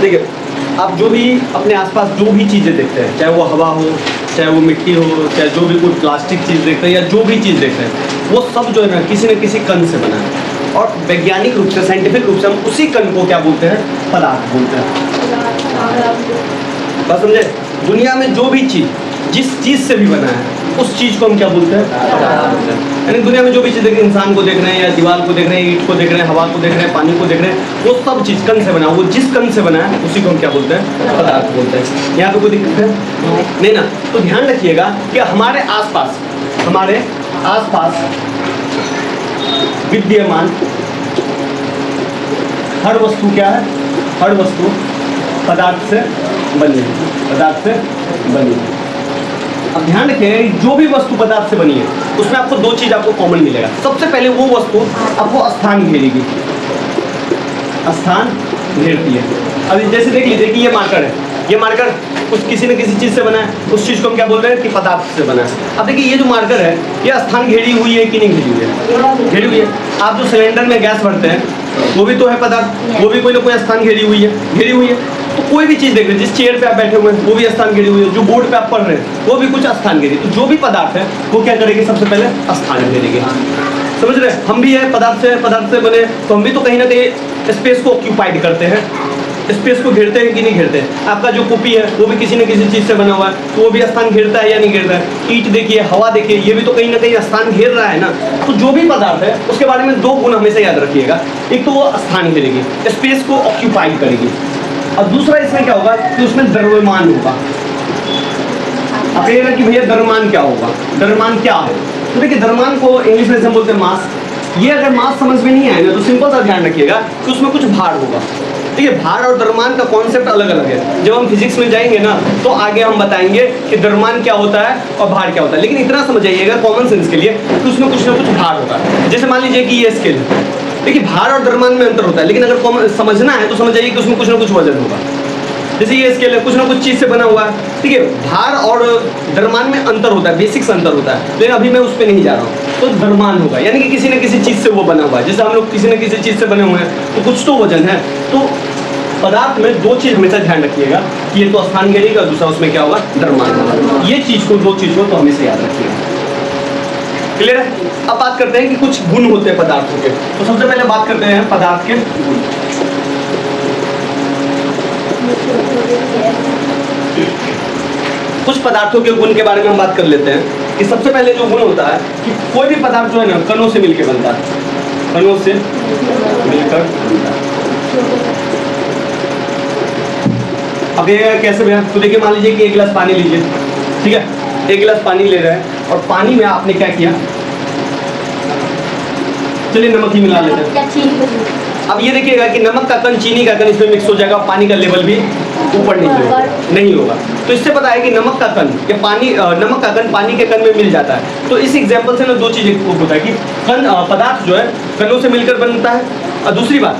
देखिए, आप जो भी अपने आसपास जो भी चीज़ें देखते हैं, चाहे वो हवा हो, चाहे वो मिट्टी हो, चाहे जो भी कोई प्लास्टिक चीज़ देखते हैं या जो भी चीज़ देखते हैं, वो सब जो है ना किसी न किसी कण से बना है। और वैज्ञानिक रूप से, साइंटिफिक रूप से हम उसी कण को क्या बोलते हैं? पदार्थ बोलते हैं। बात समझे? दुनिया में जो भी चीज़ जिस चीज़ से भी बना है उस चीज़ को हम क्या बोलते हैं? पदार्थ बोलते हैं। यानी दुनिया में जो भी चीज़ देख रहे हैं, इंसान को देख रहे हैं या दीवार को देख रहे हैं, ईंट को देख रहे हैं, हवा को देख रहे हैं, पानी को देख रहे हैं, वो सब चीज़ कण से बना, वो जिस कण से बना है उसी को हम क्या बोलते हैं? पदार्थ बोलते हैं। यहाँ पे कोई दिक्कत है? नहीं ना? तो ध्यान रखिएगा कि हमारे आसपास विद्यमान हर वस्तु क्या है? हर वस्तु पदार्थ से बनी है, पदार्थ से बनी है। अब ध्यान रखें, जो भी वस्तु पदार्थ से बनी है उसमें आपको दो चीज़ आपको कॉमन मिलेगा। सबसे पहले वो वस्तु आपको स्थान घेरेगी, स्थान घेरती है। अभी जैसे देख लीजिए कि ये मार्कर है, ये मार्कर कुछ किसी न किसी चीज़ से बना है, उस चीज़ को हम क्या बोल रहे हैं? कि पदार्थ से बना है। अब देखिए, ये जो मार्कर है ये स्थान घेरी हुई है कि नहीं घेरी हुई है? घेरी हुई है। आप जो सिलेंडर में गैस भरते हैं वो भी तो है पदार्थ, वो भी कोई ना कोई स्थान घेरी हुई है, घेरी हुई है। तो कोई भी चीज़ देख रहे हैं, जिस चेयर पे आप बैठे हुए हैं वो भी स्थान घेरी हुई है, जो बोर्ड पे आप पढ़ रहे हैं वो भी कुछ स्थान घेरी। तो जो भी पदार्थ है वो क्या करेगी? सबसे पहले स्थान घेरेगी। समझ रहे हैं? हम भी है पदार्थ से बने, तो हम भी तो कहीं ना कहीं स्पेस को ऑक्यूपाइड करते हैं, स्पेस को घेरते हैं कि नहीं घेरते हैं? आपका जो कॉपी है वो भी किसी न किसी चीज़ से बना हुआ है, तो वो भी स्थान घेरता है या नहीं घेरता है? ईंट देखिए, हवा देखिए, ये भी तो कहीं ना कहीं स्थान घेर रहा है ना। तो जो भी पदार्थ है उसके बारे में दो गुण हमेशा याद रखिएगा। एक तो वो स्थान घेरेगी, स्पेस को ऑक्यूपाइड करेगी, और दूसरा इसमें क्या होगा कि उसमें द्रव्यमान होगा। आप कहिएगा कि भैया द्रव्यमान क्या होगा? द्रव्यमान क्या है? तो देखिए, द्रव्यमान को इंग्लिश में हम बोलते हैं मास। ये अगर मास समझ में नहीं आएगा तो सिंपल सा ध्यान रखिएगा कि उसमें कुछ भार होगा। ठीक है, भार और द्रव्यमान का कॉन्सेप्ट अलग अलग है। जब हम फिजिक्स में जाएंगे ना तो आगे हम बताएंगे कि द्रव्यमान क्या होता है और भार क्या होता है। लेकिन इतना समझ जाइएगा कॉमन सेंस के लिए कि उसमें कुछ ना कुछ भार होगा। जैसे मान लीजिए कि ये स्केल है, देखिए भार और द्रव्यमान में अंतर होता है, लेकिन अगर समझना है तो समझ जाइए कि उसमें कुछ ना कुछ वजन होगा। जैसे ये स्केल है, कुछ ना कुछ चीज़ से बना हुआ है। ठीक है, भार और द्रव्यमान में अंतर होता है, बेसिक्स अंतर होता है, लेकिन अभी मैं उस पर नहीं जा रहा हूँ। तो द्रव्यमान होगा यानी कि किसी न किसी चीज़ से वो बना हुआ है। जैसे हम लोग किसी न किसी चीज़ से बने हुए हैं तो कुछ तो वजन है। तो पदार्थ में दो चीज़ हमेशा ध्यान रखिएगा कि ये तो स्थान घेरेगा, दूसरा उसमें क्या होगा? द्रव्यमान होगा। ये चीज़ को, दो चीज़ को तो हमेशा याद रखिएगा। क्लियर है? अब बात करते हैं कि कुछ गुण होते हैं पदार्थों के। तो सबसे पहले बात करते हैं पदार्थ के गुण। कुछ पदार्थों के गुण के बारे में हम बात कर लेते हैं कि सबसे पहले जो गुण होता है कि कोई भी पदार्थ जो है ना कणों से मिलकर बनता है, कणों से मिलकर बनता है। अब ये कैसे भैया? तो देखिए, मान लीजिए कि एक गिलास पानी लीजिए, ठीक है, एक गिलास पानी ले रहे हैं और पानी में आपने क्या किया? चलिए नमक ही मिला लेते हैं। अब ये देखिएगा कि नमक का कण चीनी का कण इसमें मिक्स हो जाएगा, पानी का लेवल भी ऊपर नहीं होगा। तो इससे पता है कि नमक का कण या नमक का कण पानी के कण में मिल जाता है। तो इस एग्जांपल से ना दो चीजें होता है कि पदार्थ जो है कणों से मिलकर बनता है, और दूसरी बात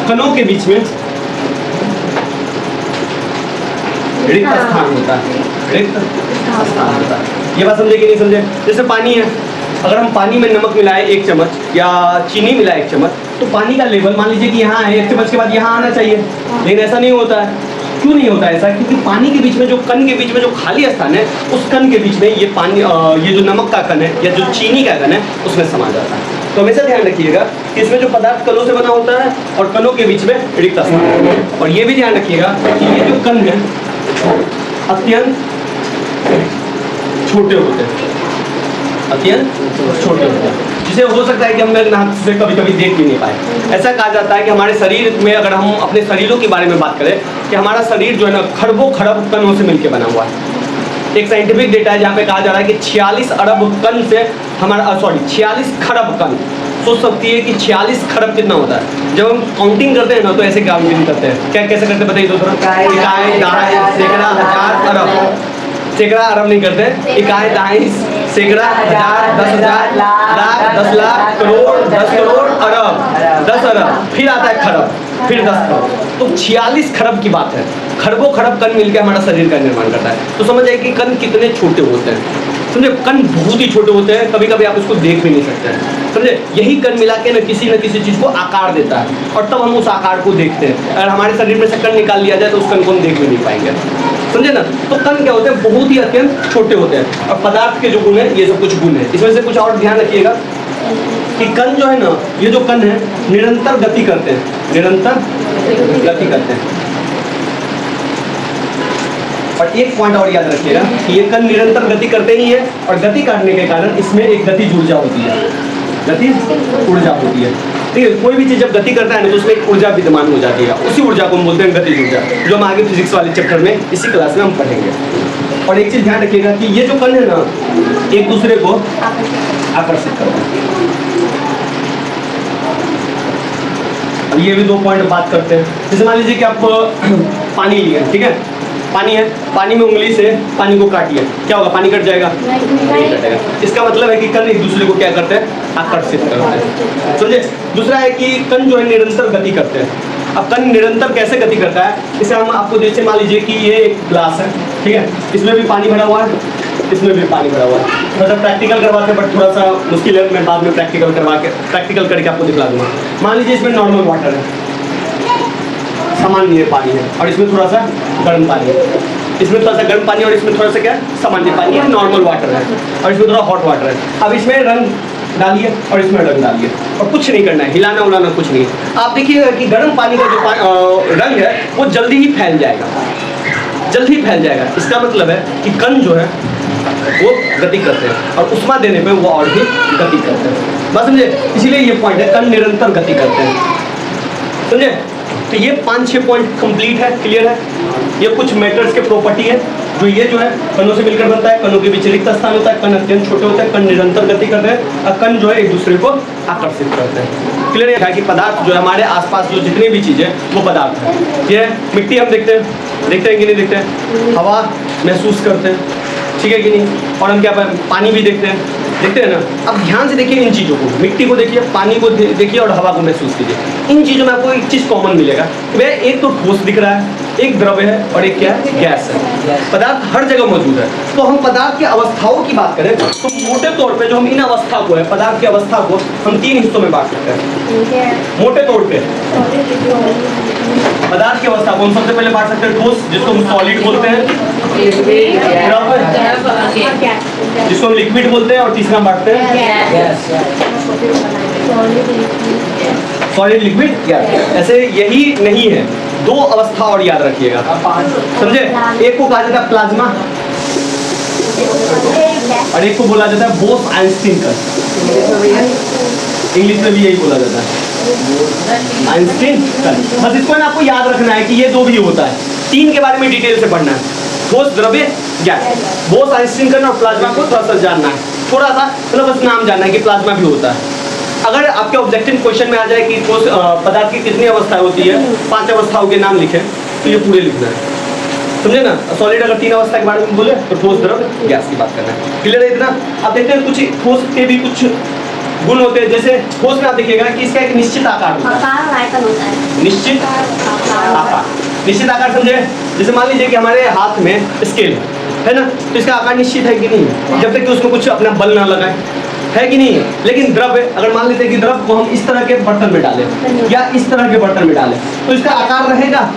कणों के बीच में रिक्त स्थान होता है, रिक्त स्थान होता है। ये बात समझे कि नहीं समझे? जैसे पानी है, अगर हम पानी में नमक मिलाएं 1 चम्मच या चीनी मिलाएं 1 चम्मच, तो पानी का लेवल मान लीजिए कि यहाँ है, 1 चम्मच के बाद यहाँ आना चाहिए, लेकिन ऐसा नहीं होता है। क्यों नहीं होता ऐसा? क्योंकि पानी के बीच में जो कण के बीच में जो खाली स्थान है, उस कण के बीच में ये पानी ये जो नमक का कण है या जो चीनी का कण है उसमें समा जाता है। तो हमेशा ध्यान रखिएगा कि इसमें जो पदार्थ कणों से बना होता है और कणों के बीच में रिक्त स्थान है। और ये भी ध्यान रखिएगा कि ये जो कण है अत्यंत छोटे होते हैं, अत्यंत छोटे होते हैं, जिसे हो सकता है कि हम हाथ से कभी कभी देख भी नहीं पाए। ऐसा कहा जाता है कि हमारे शरीर में, अगर हम अपने शरीरों के बारे में बात करें, कि हमारा शरीर जो है ना खरबों खरब कणों से मिलकर बना हुआ है। एक साइंटिफिक डेटा है जहाँ पे कहा जा रहा है कि 46 अरब कण से हमारा 46 खरब कण। सोच सकती है कि 46 खरब कितना होता है? जब हम काउंटिंग करते हैं ना तो ऐसे काउंटिंग करते हैं। क्या कैसे करते हैं बताइए? दूसरा इकाई, दहाई, सैकड़ा, हजार, अरब। सैकड़ा अरब नहीं करते, इकाई, दहाई, सैकड़ा, हजार, 10,000, लाख, 10 लाख, करोड़, 10 करोड़, अरब, 10 अरब, फिर आता है खरब, फिर 10 खरब। तो 46 खरब की बात है। खरबों खरब कण मिलकर हमारा शरीर का निर्माण करता है। तो समझ आइए कि कण कितने छोटे होते हैं। समझे। कण बहुत ही छोटे होते हैं, कभी कभी आप इसको देख भी नहीं सकते हैं, समझे। यही कण मिला के न किसी चीज़ को आकार देता है, और तब हम उस आकार को देखते हैं। अगर हमारे शरीर में से कण निकाल लिया जाए तो उस कण को हम देख भी नहीं पाएंगे, समझे ना। तो कण क्या होते हैं, बहुत ही अत्यंत छोटे होते हैं। और पदार्थ के जो गुण है, ये सब कुछ गुण है। इसमें से कुछ और ध्यान रखिएगा कि कण जो है ना, ये जो कण है निरंतर गति करते हैं, निरंतर गति करते हैं। और एक पॉइंट और याद रखिएगा कि ये कण निरंतर गति करते ही है, और गति करने के कारण इसमें एक गतिज ऊर्जा होती है, गतिज ऊर्जा होती है, ठीक है। कोई भी चीज जब गति करता है ना तो उसमें एक ऊर्जा विद्यमान हो जाती है, उसी ऊर्जा को हम बोलते हैं गतिज ऊर्जा, जो हम आगे फिजिक्स वाले चैप्टर में इसी क्लास में हम पढ़ेंगे। और एक चीज ध्यान रखिएगा कि ये जो कण है ना, एक दूसरे को आकर्षित करते हैं। अब ये भी दो पॉइंट बात करते हैं। जैसे मान लीजिए कि आप पानी लिए, ठीक है, पानी है, पानी में उंगली से पानी को काटिए, क्या होगा, पानी कट जाएगा, नहीं कटेगा। इसका मतलब है कि कण एक दूसरे को क्या करते हैं, आकर्षित करते हैं, समझे। दूसरा है कि कण जो है निरंतर गति करते हैं। अब कण निरंतर कैसे गति करता है, इसे हम आपको जैसे मान लीजिए कि ये एक ग्लास है, ठीक है, इसमें भी पानी भरा हुआ है, इसमें भी पानी भरा हुआ है। थोड़ा सा प्रैक्टिकल करवाते हैं, बट थोड़ा सा मुश्किल है, मैं बाद में प्रैक्टिकल करके आपको दिखला दूंगा। मान लीजिए इसमें नॉर्मल वाटर है, सामान्य पानी है, और इसमें थोड़ा सा गर्म पानी है, इसमें थोड़ा सा गर्म पानी और इसमें थोड़ा सा क्या सामान्य पानी है, नॉर्मल वाटर है, और इसमें थोड़ा हॉट वाटर है। अब इसमें रंग डालिए और इसमें रंग डालिए, और कुछ नहीं करना है, हिलाना उलाना कुछ नहीं। आप देखिएगा कि गर्म पानी का जो रंग है वो जल्दी ही फैल जाएगा, जल्दी ही फैल जाएगा। इसका मतलब है कि कण जो है वो गति करते हैं, और उष्मा देने पे वो और भी गति करते हैं, बस समझे। इसीलिए ये पॉइंट है, कण निरंतर गति करते हैं, समझे। तो ये 5-6 पॉइंट कंप्लीट है, क्लियर है। ये कुछ मैटर्स के प्रॉपर्टी है, जो ये जो है कणों से मिलकर बनता है। कणों के बीच रिक्त स्थान होता है, कण अत्यंत छोटे होते हैं, कण निरंतर गति करते हैं, और कण जो है एक दूसरे को आकर्षित करते हैं, क्लियर है। कि पदार्थ जो है हमारे आसपास जो जितनी भी चीज़ें वो पदार्थ है। ये मिट्टी हम देखते हैं कि नहीं देखते हैं, हवा महसूस करते हैं, ठीक है कि नहीं, और हम क्या पानी भी देखते हैं ना। अब ध्यान से देखिए इन चीज़ों को, मिट्टी को देखिए, पानी को देखिए, और हवा को महसूस कीजिए। इन चीज़ों में आपको एक चीज़ कॉमन मिलेगा, वह एक तो ठोस दिख रहा है, एक द्रव्य है, और एक क्या है, गैस है। पदार्थ हर जगह मौजूद है। तो हम पदार्थ की अवस्थाओं की बात करें तो मोटे तौर पे जो हम इन अवस्था को है, पदार्थ की अवस्था को हम 3 हिस्सों में बांट सकते हैं। मोटे तौर पे पदार्थ की अवस्था को हम सबसे पहले बांट सकते हैं ठोस, जिसको हम सॉलिड बोलते हैं, द्रव्य जिसको हम लिक्विड बोलते हैं, और तीसरा बांटते हैं सॉलिड, लिक्विड, गैस। ऐसे यही नहीं है, 2 अवस्था और याद रखिएगा, समझे। एक को कहा जाता है प्लाज्मा, और एक को बोला जाता है बोस-आइंस्टीन कण। इंग्लिश में भी यही बोला जाता है, आइंस्टीन कण। बस इसको ना आपको याद रखना है कि ये 2 भी होता है। 3 के बारे में डिटेल से पढ़ना है, ठोस, द्रव्य, गैस। बोस-आइंस्टीन कण और प्लाज्मा को थोड़ा सा जानना है, थोड़ा सा मतलब बस नाम जानना है कि प्लाज्मा भी होता है। अगर आपके ऑब्जेक्टिव क्वेश्चन में आ जाए कि ठोस पदार्थ की कितनी अवस्थाएं होती है, 5 अवस्थाओं के नाम लिखे, तो ये पूरे लिखना है, समझे ना। सॉलिड अगर 3 अवस्था के बारे में बोले तो ठोस, द्रव्य, गैस की बात करना है, क्लियर है इतना। आप देखते हैं कुछ ठोस के भी कुछ गुण होते हैं। जैसे ठोस में आप देखिएगा कि इसका एक निश्चित आकार होता है, निश्चित आकार, निश्चित आकार, समझे। जैसे मान लीजिए कि हमारे हाथ में स्केल है ना, तो इसका आकार निश्चित है कि नहीं, जब तक कि उसमें कुछ अपना बल ना लगाए, है कि नहीं। लेकिन द्रव्य, अगर मान लेते हैं कि द्रव्य को हम इस तरह के बर्तन में डालें या इस तरह के बर्तन में डालें, तो इसका आकार रहेगा।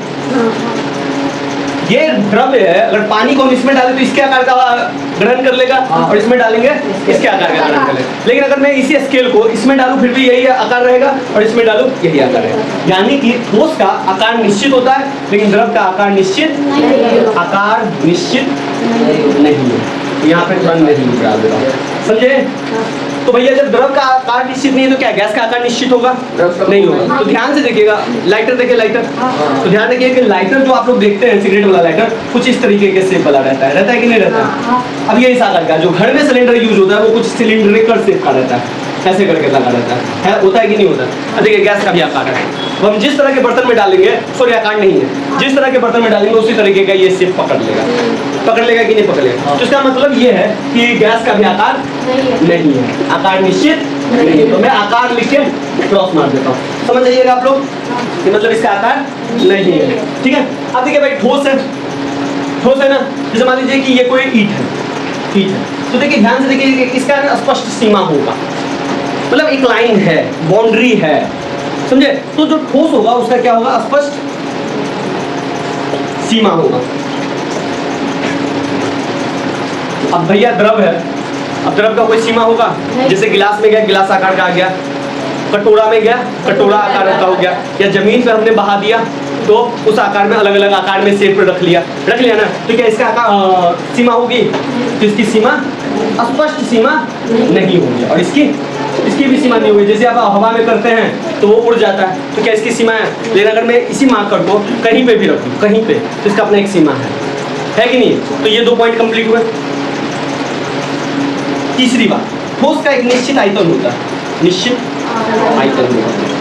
ये द्रव्य है, अगर पानी को हम इसमें डालें तो इसके आकार का ग्रहण कर लेगा, और इसमें डालेंगे इसके आकार का ग्रहण कर लेगा। लेकिन अगर मैं इसी स्केल को इसमें डालूं फिर भी यही आकार रहेगा, और इसमें डालूं यही आकार रहेगा। यानी कि ठोस का आकार निश्चित होता है, लेकिन द्रव का आकार निश्चित नहीं है। यहाँ पे थोड़ा नहीं डाल दे रहा हूँ, समझे। तो भैया जब द्रव का आकार निश्चित नहीं है तो क्या गैस का आकार निश्चित होगा? नहीं होगा। तो ध्यान से देखिएगा, लाइटर देखिए, लाइटर, तो ध्यान रखिए कि लाइटर जो आप लोग देखते हैं सिगरेट वाला लाइटर, कुछ इस तरीके के शेप वाला रहता है कि नहीं रहता है? अब ये इस आकार का जो घर में सिलेंडर यूज होता है वो कुछ सिलिंड्रिकल शेप का रहता है, ऐसे करके लगा रहता है, होता है कि नहीं होता? अब देखिए गैस का भी आकार है, तो हम जिस तरह के बर्तन में डालेंगे, सॉरी आकार नहीं है, जिस तरह के बर्तन में डालेंगे उसी तरीके का ये शेप पकड़ लेगा कि नहीं पकड़ेगा। तो इसका मतलब ये है कि गैस का भी आकार नहीं है, आकार निश्चित नहीं है। तो मैं आकार लिख के क्रॉस मार देता हूँ, समझ जाइएगा आप लोग, मतलब इसका आकार नहीं है, ठीक है। अब देखिए भाई ठोस है ना, जैसे मान लीजिए कि ये कोई ईंट है, तो देखिए ध्यान से देखिए कि इसका स्पष्ट सीमा होगा, मतलब एक लाइन है, बाउंड्री है, समझे। तो जो ठोस होगा उसका क्या होगा, स्पष्ट सीमा होगा। अब भैया द्रव है, अब द्रव का कोई सीमा होगा, जैसे गिलास में गया गिलास आकार का आ गया, कटोरा में गया कटोरा आकार का हो गया, या जमीन पर हमने बहा दिया तो उस आकार में अलग अलग आकार में शेप रख लिया ना, तो क्या इसका आकार सीमा होगी, तो इसकी सीमा स्पष्ट सीमा नहीं होगी, और इसकी भी सीमा नहीं होगी। जैसे आप हवा में करते हैं तो वो उड़ जाता है, तो क्या इसकी सीमा है, लेकिन अगर मैं इसी मार्कर को कहीं पे भी रखूँ कहीं पे, तो इसका अपना एक सीमा है कि नहीं। तो ये 2 पॉइंट कंप्लीट हुए। तीसरी बात, ठोस का एक निश्चित आयतन होता है, निश्चित आयतन होता है।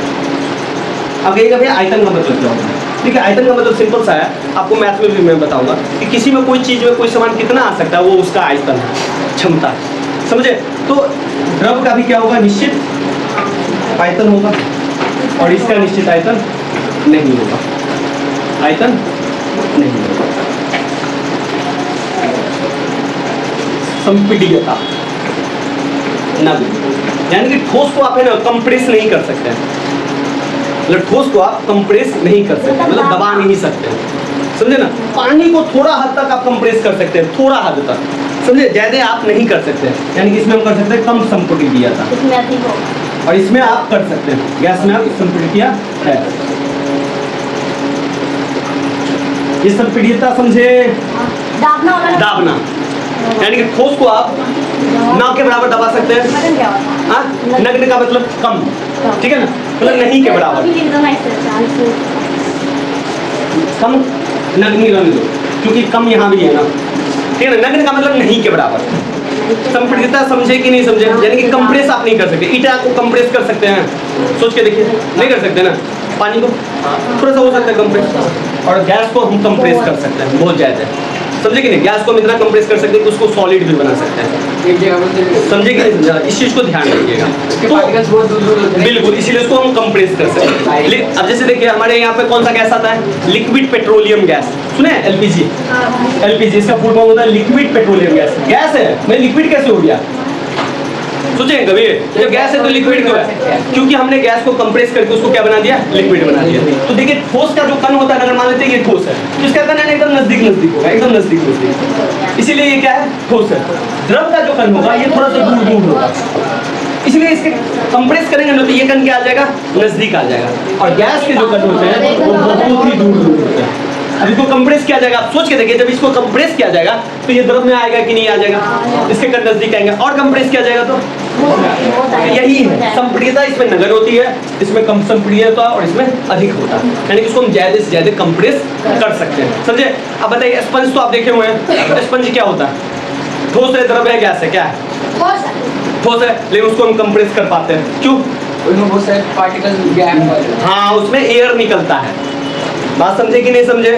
अब कहेगा भैया आयतन का मतलब क्या होता है। ठीक है, आयतन का मतलब सिंपल सा है, आपको मैथ में भी मैं बताऊंगा कि किसी में कोई चीज़ में कोई सामान कितना आ सकता है, वो उसका आयतन है, क्षमता है, समझे। तो द्रव का भी क्या होगा, निश्चित आयतन होगा, और इसका निश्चित आयतन नहीं होगा, आयतन नहीं होगा। संपीड्यता नग, यानी कि ठोस को आप है ना कंप्रेस नहीं कर सकते हैं, मतलब ठोस को आप कंप्रेस नहीं कर सकते, मतलब दबा नहीं सकते, समझे ना। पानी को थोड़ा हद तक आप कंप्रेस कर सकते हैं, थोड़ा हद तक, समझे, ज्यादा आप नहीं कर सकते। यानी कि इसमें हम कर सकते हैं कम संपीड्यता, और इसमें आप कर सकते हैं, गैस में आप संपीड्यता है। ये संपीड्यता समझे, दाबना, यानी कि ठोस को आप ना के बराबर दबा सकते हैं, हाँ, नग्न का मतलब कम, ठीक है ना, मतलब नहीं के बराबर, कम नग्न रहने दो, क्योंकि कम यहाँ भी है ना, ठीक है ना। नग्न का मतलब नहीं के बराबर। संपीड्यता समझे कि नहीं समझे, यानी कि कंप्रेस आप नहीं कर सकते। ईटा को कंप्रेस कर सकते हैं, सोच के देखिए, नहीं कर सकते ना। पानी को थोड़ा सा हो सकता है कंप्रेस, और गैस को हम कंप्रेस कर सकते हैं बहुत ज़्यादा, समझे कि नहीं। गैस को हम इतना कंप्रेस कर सकते हैं कि उसको सॉलिड भी बना सकते हैं, समझे कि नहीं समझा। इस चीज़ को ध्यान रखिएगा, तो बिल्कुल इसीलिए उसको हम कंप्रेस कर सकते हैं। अब जैसे देखिए हमारे यहाँ पे कौन सा गैस आता है, लिक्विड पेट्रोलियम गैस, सुने, एलपीजी। एलपीजी इसका फुल फॉर्म होता है लिक्विड पेट्रोलियम गैस। गैस है, मैं लिक्विड कैसे हो गया, सोचे कभी, जब गैस है तो लिक्विड क्यों है, क्योंकि हमने गैस को कंप्रेस करके उसको क्या बना दिया, लिक्विड बना दिया। तो देखिए ठोस का जो कण होता है, अगर मान लेते हैं ये ठोस है, तो इसका कण है एकदम नजदीक होगा, एकदम नजदीक, इसीलिए ये क्या है, ठोस है। द्रव का जो कण होगा ये थोड़ा सा दूर दूर होगा, इसलिए इसके कंप्रेस करेंगे ना तो ये कण क्या आ जाएगा, नजदीक आ जाएगा, और गैस के जो कण होते हैं वो बहुत ही दूर दूर होते हैं। अब इसको कंप्रेस किया जाएगा, आप सोच के देखिए, जब इसको कंप्रेस किया जाएगा तो ये द्रव में आएगा कि नहीं आ जाएगा, इसके कण नजदीक आएंगे, और कंप्रेस किया जाएगा तो यही है संपीड्यता। इसमें नगण्य होती है, इसमें कम संपीड्यता और इसमें अधिक होता है, यानी कि इसको हम ज्यादा से ज्यादा कंप्रेस कर सकते हैं, समझे। अब बताइए स्पंज तो आप देखे हुए हैं, स्पंज क्या होता है, ठोस है, द्रव है, गैस है, क्या है, ठोस है, लेकिन उसको हम कंप्रेस कर पाते हैं, क्यों, उसमें बहुत सारे पार्टिकल, हाँ, उसमें एयर निकलता है। बात समझे कि नहीं समझे।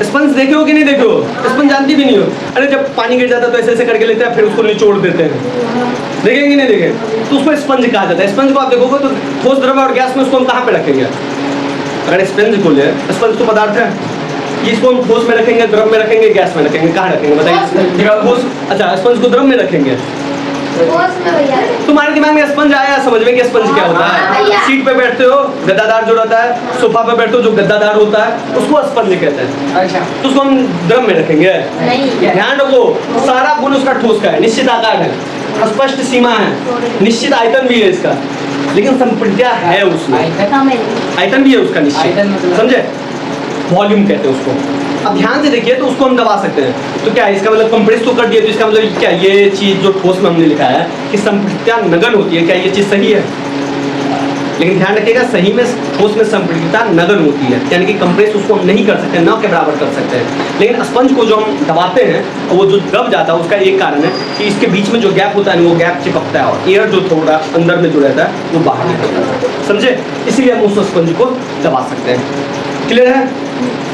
स्पंज देखे हो कि नहीं देखे हो, स्पंज जानती भी नहीं हो। अरे जब पानी गिर जाता है तो ऐसे ऐसे करके लेते हैं, फिर उसको निचोड़ देते हैं, देखेंगे नहीं देखे, तो उसको स्पंज कहा जाता है। स्पंज को आप देखोगे तो ठोस, द्रव और गैस में उसको हम कहाँ पे रखेंगे, अगर स्पंज को ले, स्पंज तो पदार्थ है, इसको हम ठोस में रखेंगे, द्रव में रखेंगे, गैस में रखेंगे, कहाँ रखेंगे बताइए, ठोस, अच्छा स्पंज को द्रव में रखेंगे। तुम्हारे दिमाग में स्पंज आया समझ में कि स्पंज क्या होता है, सीट पे बैठते हो, गद्दादार जो रहता है, सोफा पे बैठते हो जो गद्दादार होता है, उसको स्पंज कहते हैं। अच्छा, तो उसको हम द्रव में रखेंगे, ध्यान रखो, सारा गुण उसका ठोस का है, निश्चित आकार है, स्पष्ट सीमा है, निश्चित आयतन भी है इसका, लेकिन संपीड्यता है उसमें, आयतन भी है उसका निश्चित, समझे, वॉल्यूम कहते हैं उसको। अब ध्यान से देखिए, तो उसको हम दबा सकते हैं, तो क्या है इसका मतलब, कंप्रेस तो कर दिया, तो इसका मतलब क्या, ये चीज जो ठोस में हमने लिखा है कि संपीड्यता नगण्य होती है, क्या ये चीज सही है, लेकिन ध्यान रखिएगा सही में ठोस में संपीड्यता नगण्य होती है, यानी कि कंप्रेस उसको हम नहीं कर सकते, न के बराबर कर सकते हैं। लेकिन स्पंज को जो हम दबाते हैं और वो जो दब जाता है, उसका एक कारण है कि इसके बीच में जो गैप होता है वो गैप चिपकता है, और एयर जो थोड़ा अंदर में जो रहता है वो बाहर निकलता है, समझे, इसीलिए हम उस स्पंज को दबा सकते हैं। क्लियर है,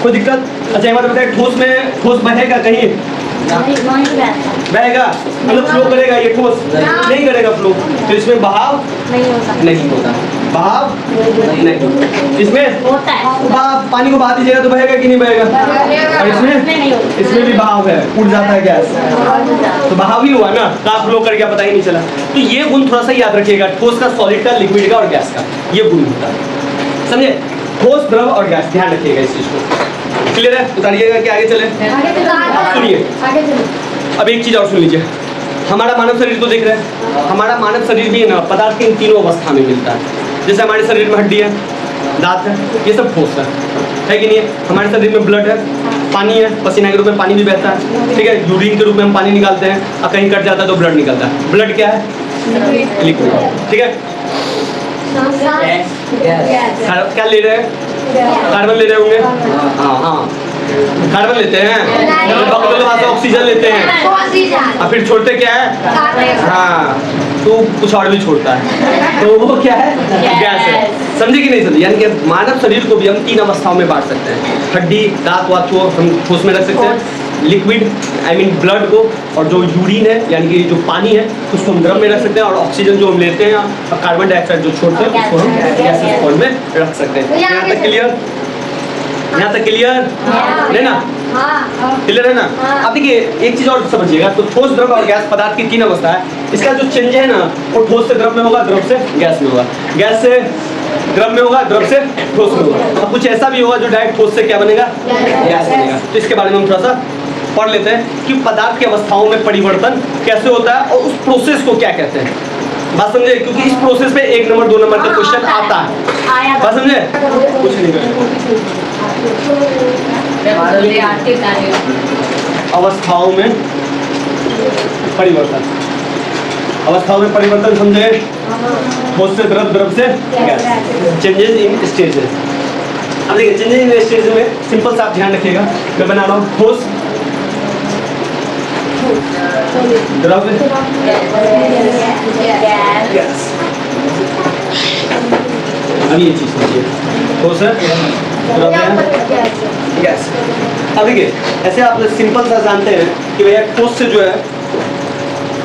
कोई दिक्कत। अच्छा एक बात बताइए, ठोस में ठोस बहेगा कहीं, बहेगा मतलब फ्लो करेगा, ये ठोस नहीं करेगा फ्लो, तो इसमें बहाव नहीं होता। बहाव नहीं। इसमें होता है। पानी को बहा दीजिएगा तो बहेगा कि नहीं बहेगा? और इसमें भी बहाव है, उड़ जाता है गैस, तो बहाव ही हुआ ना, तो आप लोग कर क्या पता ही नहीं चला। तो ये गुण थोड़ा सा याद रखिएगा, ठोस का, सॉलिड का, लिक्विड का और गैस का, ये गुण होता है, समझे? ठोस, द्रव और गैस, ध्यान रखिएगा इस चीज को। क्लियर है? उतारिएगा कि आगे चले? सुनिए, अब एक चीज और सुन लीजिए। हमारा मानव शरीर तो देख रहे हैं, हमारा मानव शरीर भी है ना, पदार्थ के इन तीनों अवस्था में मिलता है। जैसे हमारे शरीर में हड्डी है, दांत है, ये सब ठोस है कि नहीं है? हमारे शरीर में ब्लड है, पानी है, पसीना के रूप में पानी भी बहता है, ठीक है, यूरिन के रूप में हम पानी निकालते हैं, और कहीं कट जाता है तो ब्लड निकलता है। ब्लड क्या है? लिक्विड, ठीक है। क्या ले रहे हैं? कार्बन ले रहे होंगे, हाँ हाँ, कार्बन लेते हैं, वहाँ से ऑक्सीजन लेते हैं, और फिर छोड़ते क्या है? हाँ, तो कुछ और भी छोड़ता है, तो वो क्या है? गैस है। समझे कि नहीं समझे? यानी कि मानव शरीर को भी हम तीन अवस्थाओं में बांट सकते हैं, हड्डी, दांत वात को हम ठोस में रख सकते हैं, लिक्विड आई मीन ब्लड को, और जो यूरिन है यानी कि जो पानी है उसको हम द्रव में रख सकते हैं, और ऑक्सीजन जो हम लेते हैं और कार्बन डाइऑक्साइड जो छोड़ते हैं उसको हम गैसेस फॉर्म में रख सकते हैं। यहाँ तक क्लियर? यहाँ तक क्लियर है ना? क्लियर है ना? अब देखिए एक चीज और समझिएगा, तो ठोस, द्रव और गैस पदार्थ की तीन अवस्था है। इसका जो चेंज है ना, वो ठोस से द्रव में होगा, द्रव से गैस में होगा, गैस से द्रव में होगा, द्रव से ठोस में होगा। अब कुछ ऐसा भी होगा जो डायरेक्ट ठोस से क्या बनेगा? गैस बनेगा। तो इसके बारे में हम थोड़ा सा पढ़ लेते हैं कि पदार्थ की अवस्थाओं में परिवर्तन कैसे होता है और उस प्रोसेस को क्या कहते हैं। बात समझे? क्योंकि इस प्रोसेस में 1 नंबर 2 नंबर का क्वेश्चन आता है। बात समझे? कुछ नहीं अवस्थाओं में परिवर्तन, अवस्थाओं में परिवर्तन समझे? ठोस से द्रव, द्रव से गैस, चेंजेस इन स्टेजेस। अब देखिए चेंजेस इन स्टेज में सिंपल सा आप ध्यान रखिएगा, मैं बना रहा हूँ ठोस, द्रव, गैस। अब ये चीज समझिए, ठोस है, द्रव है, गैस। अब देखिए ऐसे आप सिंपल सा जानते हैं कि भैया ठोस से जो है,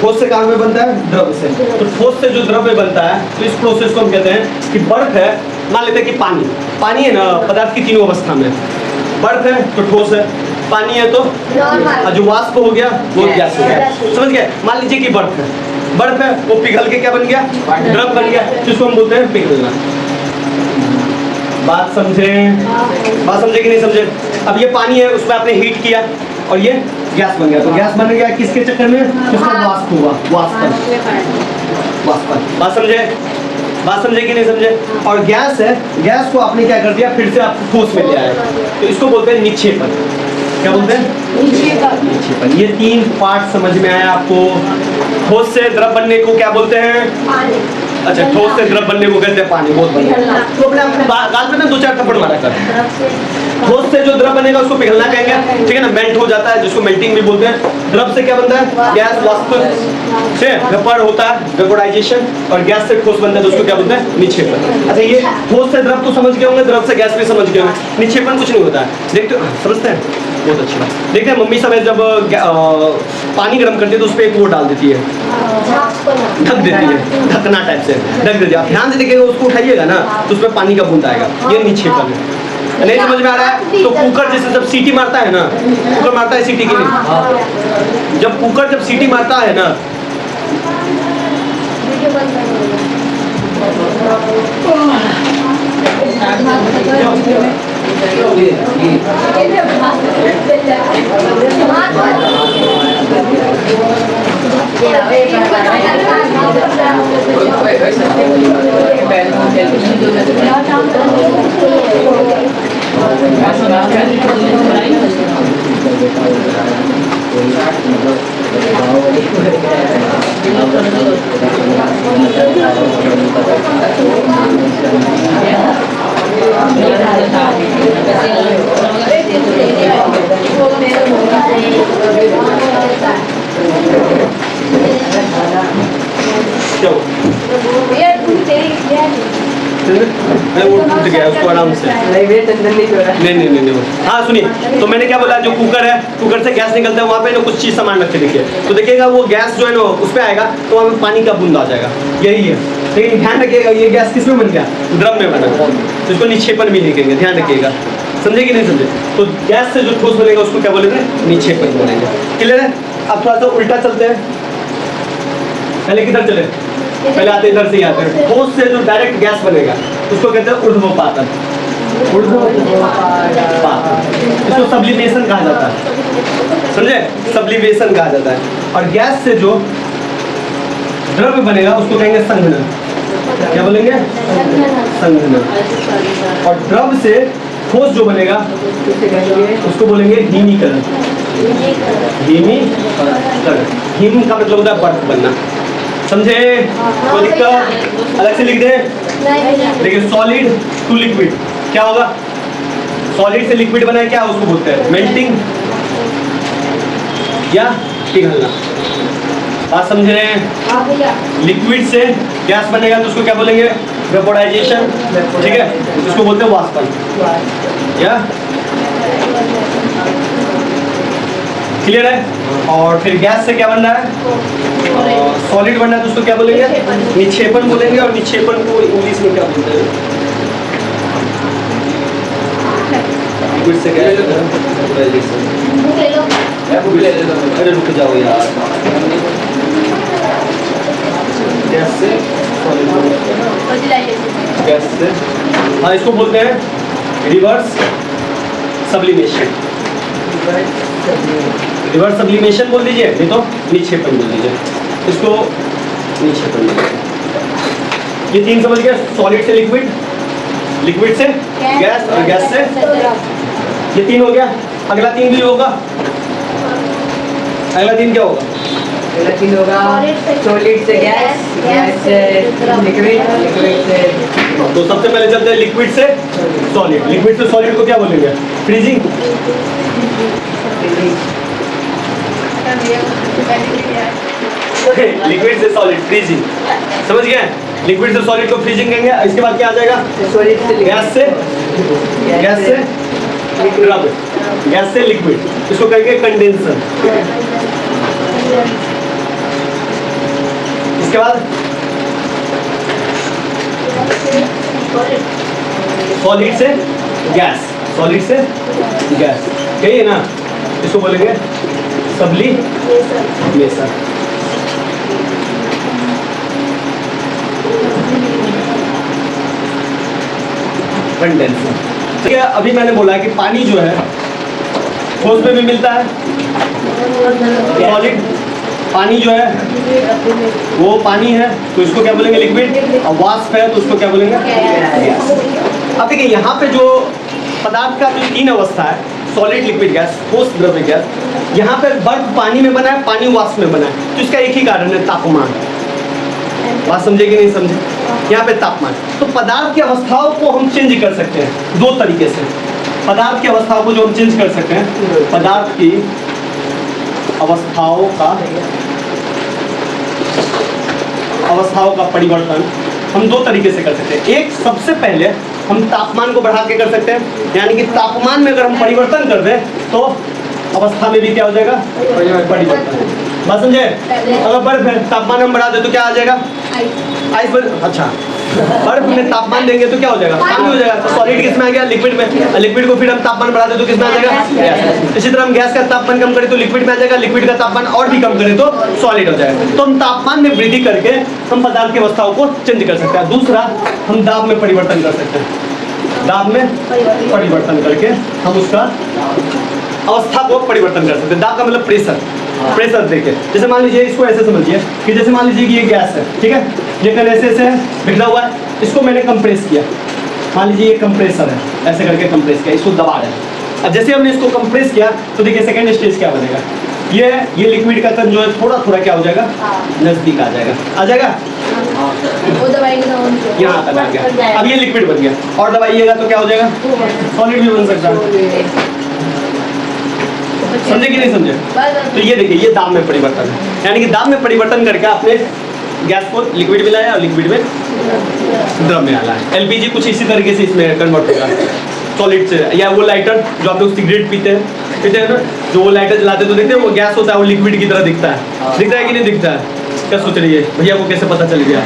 ठोस से कहाँ में बनता है? द्रव से। तो ठोस से जो द्रव में बनता है, तो इस प्रोसेस को हम कहते हैं कि बर्फ है, मान लेते हैं कि पानी है ना, पदार्थ की तीनों अवस्था में, बर्फ है तो ठोस है, पानी है तो जो वाष्प हो गया वो गैस हो गया। समझ गए? मान लीजिए कि बर्फ है, वो पिघल के क्या बन गया? द्रव बन गया, जिसको हम बोलते हैं पिघलना। बात समझे कि नहीं समझे? अब ये पानी है, उसमें आपने हीट किया और ये गैस बन गया, तो गैस बन गया किसके चक्कर में? जिसका वाष्प हुआ, वाष्प। बात समझे कि नहीं समझे? और गैस है, गैस को आपने क्या कर दिया? फिर से आप ठोस में ले आए, तो इसको बोलते हैं निक्षेपण। क्या बोलते हैं? निक्षेपण। ये 3 पार्ट समझ में आया आपको? ठोस से द्रव बनने को क्या बोलते हैं? अच्छा, ठोस से द्रव बनने को कहते हैं पानी। बहुत बढ़िया। तो अपने गाल पे ना 2-4 थप्पड़ मारा कर। ठोस से जो द्रव बनेगा उसको पिघलना कहेंगे, ठीक है ना, मेल्ट हो जाता है, जिसको मेल्टिंग भी बोलते हैं। द्रव से क्या बनता है? गैस, वाष्प से वेपर होता है, वेपोराइजेशन, और गैस से ठोस बनता है, तो उसको क्या बोलते हैं? निक्षेपण। अच्छा, ये ठोस से द्रव तो समझ गए होंगे, द्रव से गैस भी समझ गए होंगे। निक्षेपण कुछ नहीं होता है, देखते हो, समझते हैं? बहुत अच्छी बात। देखते हैं मम्मी सब जब पानी गर्म करती है तो उस पर एक वो डाल देती है, ढक देती है, ढकना टाइप से ढक देती है। आप ध्यान से देखिएगा, उसको उठाइएगा ना तो उसमें पानी का बूंद आएगा, ये निक्षेपण है। नहीं समझ में आ रहा है? तो कुकर जैसे जब सीटी मारता है ना, कुकर मारता है सीटी की नहीं, जब कुकर जब सीटी मारता है ना, वो टूट गया, उसको आराम से नहीं, हाँ सुनिए, तो मैंने क्या बोला, जो कुकर है, कुकर से गैस निकलता है, वहाँ पे ना कुछ चीज़ सामान रख के देखिए, तो देखिएगा वो गैस जो है ना उस पर आएगा, तो वहाँ पे पानी का बूंद आ जाएगा, यही है। लेकिन ध्यान रखिएगा ये गैस किस में बन गया, द्रव में बना, तो इसको निक्षेपण भी नहीं कहेंगे, ध्यान रखिएगा, समझे कि नहीं समझे। तो गैस से जो ठोस बनेगा उसको क्या बोलेंगे, निक्षेपण बोलेंगे। क्लियर है। अब थोड़ा सा उल्टा चलते हैं, पहले किधर चले, पहले आते इधर से ही आते हैं। ठोस से जो डायरेक्ट गैस बनेगा उसको कहते हैं ऊर्ध्वपातन, इसको सब्लिमेशन कहा जाता है, समझे, सब्लिमेशन कहा जाता है। और गैस से जो द्रव्य बनेगा उसको कहेंगे संघनन, क्या बोलेंगे, संघनन। और द्रव से ठोस जो बनेगा उसको बोलेंगे हीमीकरण, हीमीकरण। हीम का मतलब होता है बर्फ बनना, समझे, कोई दिक्कत, अलग से लिख दे। देखिए सॉलिड टू लिक्विड क्या होगा, सॉलिड से लिक्विड बना है, क्या उसको बोलते हैं, मेल्टिंग या पिघलना, बात समझ रहे हैं। लिक्विड से गैस बनेगा तो उसको क्या बोलेंगे, वेपोराइजेशन, ठीक है, इसको बोलते हैं वाष्पन, या क्लियर है। और फिर गैस से क्या बन रहा है, सॉलिड बन रहा है, तो उसको क्या बोलेंगे, निक्षेपण बोलेंगे। और निक्षेपण को इंग्लिश में क्या बोलते हैं, लिक्विड से गैस, अरे रुक जाओ यार, गैस से सॉलिड, गैस से, हाँ इसको बोलते हैं रिवर्स सब्लिमेशन, रिवर्स सब्लिमेशन बोल दीजिए, नहीं तो निक्षेपण बोल दीजिए, इसको निक्षेपण बोल दीजिए। ये तीन समझ गए, सॉलिड से लिक्विड, लिक्विड से गैस और गैस से, ये तीन हो गया। अगला तीन भी होगा, अगला तीन क्या होगा, अगला तीन होगा सॉलिड से गैस, गैस से लिक्विड, लिक्विड से, तो सबसे पहले चलते हैं लिक्विड से सॉलिड। लिक्विड से सॉलिड को क्या बोलेंगे, फ्रीजिंग, लिक्विड से सॉलिड फ्रीजिंग, समझ गए। लिक्विड से सॉलिड को फ्रीजिंग कहेंगे। इसके बाद क्या आ जाएगा, सॉलिड से गैस से, गैस से द्रव, गैस से लिक्विड, इसको कहेंगे कंडेंसर। इसके बाद सॉलिड से गैस, सॉलिड से गैस, यही है ना, इसको बोलेंगे सब्लिमेशन। कंडेंसर, ठीक है। अभी मैंने बोला कि पानी जो है ठोस में भी मिलता है, सॉलिड पानी जो है वो पानी है, तो इसको क्या बोलेंगे, लिक्विड। और वाष्प है तो उसको क्या बोलेंगे, गैस। अब देखिए यहाँ पे जो पदार्थ का जो तीन अवस्था है, सॉलिड, लिक्विड, गैस, ठोस, द्रव्य, गैस, यहाँ पे बर्फ पानी में बना है, पानी वाष्प में बना है, तो इसका एक ही कारण है, तापमान। बात समझे कि नहीं समझे, यहाँ पे तापमान। तो पदार्थ की अवस्थाओं को हम चेंज कर सकते हैं दो तरीके से। पदार्थ की अवस्थाओं को जो हम चेंज कर सकते हैं, पदार्थ की अवस्थाओं का परिवर्तन हम दो तरीके से कर सकते हैं। एक, सबसे पहले हम तापमान को बढ़ा के कर सकते हैं, यानी कि तापमान में अगर हम परिवर्तन कर दें तो अवस्था में भी क्या हो जाएगा, परिवर्तन। बात समझे, अगर बर्फ है तापमान हम बढ़ा दे तो क्या आ जाएगा, आइस बर्फ। अच्छा, बर्फ में तापमान देंगे तो क्या हो जाएगा, पानी हो जाएगा। तो सॉलिड किस में आ गया, लिक्विड में। लिक्विड को फिर हम तापमान बढ़ा दे तो किस में आ जाएगा, गैस। इसी तरह हम गैस का तापमान कम करें तो लिक्विड में आ जाएगा, लिक्विड का तापमान और भी कम करें तो सॉलिड हो जाएगा। तो हम तापमान में वृद्धि करके हम पदार्थ की अवस्थाओं को चेंज कर सकते हैं। दूसरा, हम दाब में परिवर्तन कर सकते हैं, दाब में परिवर्तन करके हम उसका अवस्था को परिवर्तन कर सकते हैं। दाब का मतलब प्रेशर, प्रेशर देखिए, जैसे मान लीजिए इसको ऐसे समझिए कि जैसे मान लीजिए कि ये गैस है, ठीक है, ये कल ऐसे ऐसे बिखरा हुआ है, इसको मैंने कंप्रेस किया, मान लीजिए ये कंप्रेसर है, ऐसे करके कंप्रेस किया, इसको दबा रहे हैं। अब जैसे हमने इसको कंप्रेस किया तो देखिए सेकंड स्टेज क्या बनेगा, ये लिक्विड का कण जो है थोड़ा थोड़ा क्या हो जाएगा, नजदीक आ जाएगा, आ जाएगा, यहाँ तक आ गया। अब ये लिक्विड बन गया, और दबाइएगा तो क्या हो जाएगा, सॉलिड भी बन सकता है। समझे कि नहीं समझे। तो ये देखिए, ये दाब में परिवर्तन है, यानी कि दाब में परिवर्तन करके आपने गैस को लिक्विड मिलाया और लिक्विड में द्रव में डाला है। एलपीजी कुछ इसी तरीके से इसमें कन्वर्ट होगा। सॉलिड से, या वो लाइटर जो आप लोग सिगरेट पीते हैं ना, जो वो लाइटर जलाते तो देखते हैं वो गैस होता है, वो लिक्विड की तरह दिखता है, दिखता है कि नहीं दिखता है? क्या सोच रही है भैया को कैसे पता चल गया?